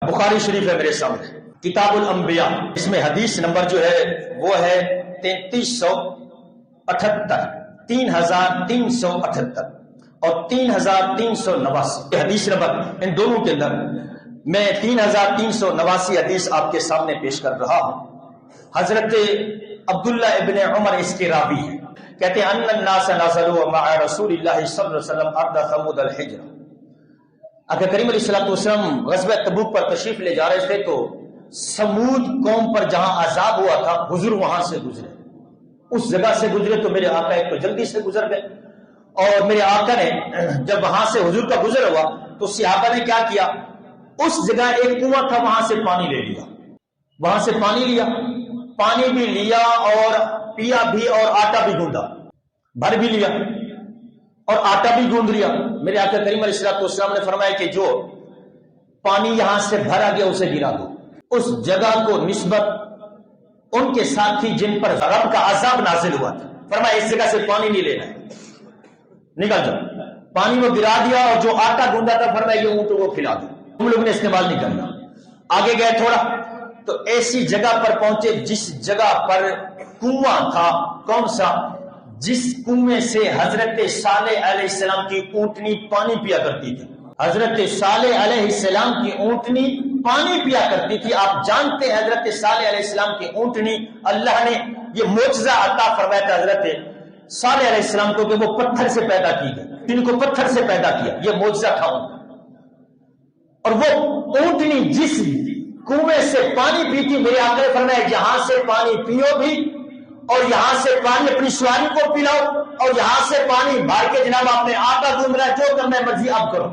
بخاری شریف ہے میرے سامنے، کتاب الانبیاء، اس میں حدیث نمبر جو ہے وہ ہے 3378، 3378 اور 3389 حدیث نمبر، ان دونوں کے اندر میں 3389 حدیث آپ کے سامنے پیش کر رہا ہوں۔ حضرت عبداللہ ابن عمر اس کے راوی ہیں، کہتے ہیں ان الناس نزلوا مع رسول اللہ صلی اللہ علیہ وسلم ارض ثمود الحجر۔ اگر کریم علیہ الصلوۃ والسلام غزوہ تبوک پر تشریف لے جا رہے تھے تو سمود قوم پر جہاں عذاب ہوا تھا حضور وہاں سے گزرے، اس جگہ سے گزرے تو میرے آقا ایک تو جلدی سے گزر گئے، اور میرے آقا نے جب وہاں سے حضور کا گزر ہوا تو صحابہ نے کیا کیا، اس جگہ ایک کنواں تھا وہاں سے پانی لے لیا، وہاں سے پانی لیا، پانی بھی لیا اور پیا بھی اور آٹا بھی گوندا، بھر بھی لیا اور آٹا بھی گوند لیا۔ میرے آقا کریم علیہ الصلوۃ والسلام نے فرمایا کہ جو پانی یہاں سے بھرا گیا اسے گرا دو، اس جگہ کو نسبت ان کے ساتھی جن پر رب کا عذاب نازل ہوا تھا، فرمایا اس جگہ سے پانی نہیں لینا ہے، نکل جاؤ۔ پانی وہ گرا دیا اور جو آٹا گوندا تھا فرمایا یہ اونٹوں کو کھلا دو، تم لوگ نے استعمال نہیں کرنا۔ آگے گئے تھوڑا تو ایسی جگہ پر پہنچے جس جگہ پر کنواں تھا، کون سا؟ جس کنویں سے حضرت صالح علیہ السلام کی اونٹنی پانی پیا کرتی تھی، حضرت صالح علیہ السلام کی اونٹنی پانی پیا کرتی تھی۔ آپ جانتے ہیں حضرت صالح علیہ السلام کی اونٹنی اللہ نے یہ معجزہ عطا فرمایا تھا حضرت صالح علیہ السلام کو کہ وہ پتھر سے پیدا کی گئی، ان کو پتھر سے پیدا کیا، یہ معجزہ تھا ان کا۔ اور وہ اونٹنی جس کنویں سے پانی پیتی، میرے آقا نے فرمایا یہاں سے پانی پیو بھی اور یہاں سے پانی اپنی سواری کو پلاؤ اور یہاں سے پانی بھر کے جناب اپنے آٹا گوندنا جو کرنا ہے مرضی آپ کرو۔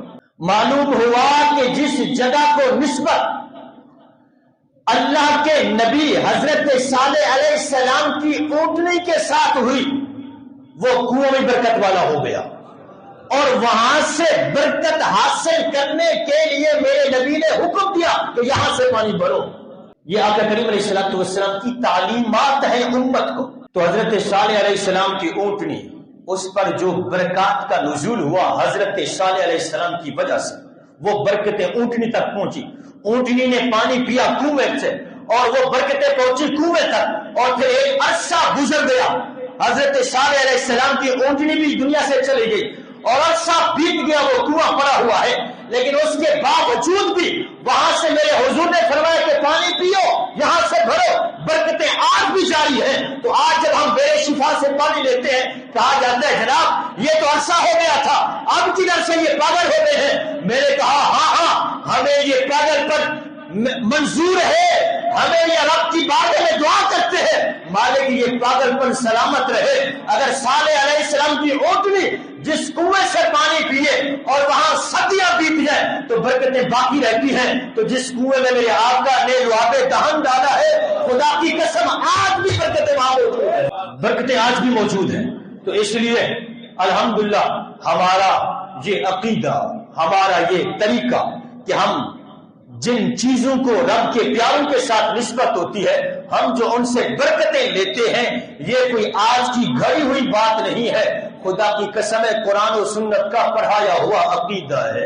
معلوم ہوا کہ جس جگہ کو نسبت اللہ کے نبی حضرت صالح علیہ السلام کی اونٹنی کے ساتھ ہوئی وہ کنواں میں برکت والا ہو گیا، اور وہاں سے برکت حاصل کرنے کے لیے میرے نبی نے حکم دیا کہ یہاں سے پانی بھرو۔ یہ آقا کریم علیہ الصلوۃ والسلام کی تعلیمات ہے امت کو۔ تو حضرت صالح علیہ السلام کی اونٹنی، اس پر جو برکات کا نزول ہوا حضرت صالح علیہ السلام کی وجہ سے، وہ برکتیں اونٹنی تک پہنچی، اونٹنی نے پانی پیا کنویں سے اور وہ برکتیں پہنچی کنویں تک، اور پھر ایک عرصہ گزر گیا، حضرت صالح علیہ السلام کی اونٹنی بھی دنیا سے چلی گئی اور عرصہ بیت گیا، وہ کنواں پڑا ہوا ہے، لیکن اس کے باوجود بھی وہاں سے میرے حضور نے فرمایا کہ پانی پیو، یہاں سے بھرو، برکتیں آج بھی جاری ہیں۔ تو آج جب ہم بے شفا سے پانی لیتے ہیں کہا جاتا ہے جناب یہ تو عرصہ ہو گیا تھا، اب کدھر سے یہ پاگل ہو گئے ہیں؟ میں نے کہا ہاں ہمیں یہ پاگل پر منظور ہے، ہمیں یہ رب کی بارگاہ میں دعا کرتے ہیں مالک یہ پاگل پن سلامت رہے۔ اگر صالح علیہ السلام کی اونٹنی جس کنویں سے پانی پیے اور وہاں صدیاں بیت جائیں تو برکتیں باقی رہتی ہیں، تو جس کنویں میں میرے آقا نے لعاب دہن ڈالا ہے خدا کی قسم آج بھی برکتیں وہاں موجود ہیں، برکتیں آج بھی موجود ہیں۔ تو اس لیے الحمدللہ ہمارا یہ عقیدہ، ہمارا یہ طریقہ کہ ہم جن چیزوں کو رب کے پیاروں کے ساتھ نسبت ہوتی ہے ہم جو ان سے برکتیں لیتے ہیں، یہ کوئی آج کی گھڑی ہوئی بات نہیں ہے، خدا کی قسم ہے قرآن و سنت کا پڑھایا ہوا عقیدہ ہے۔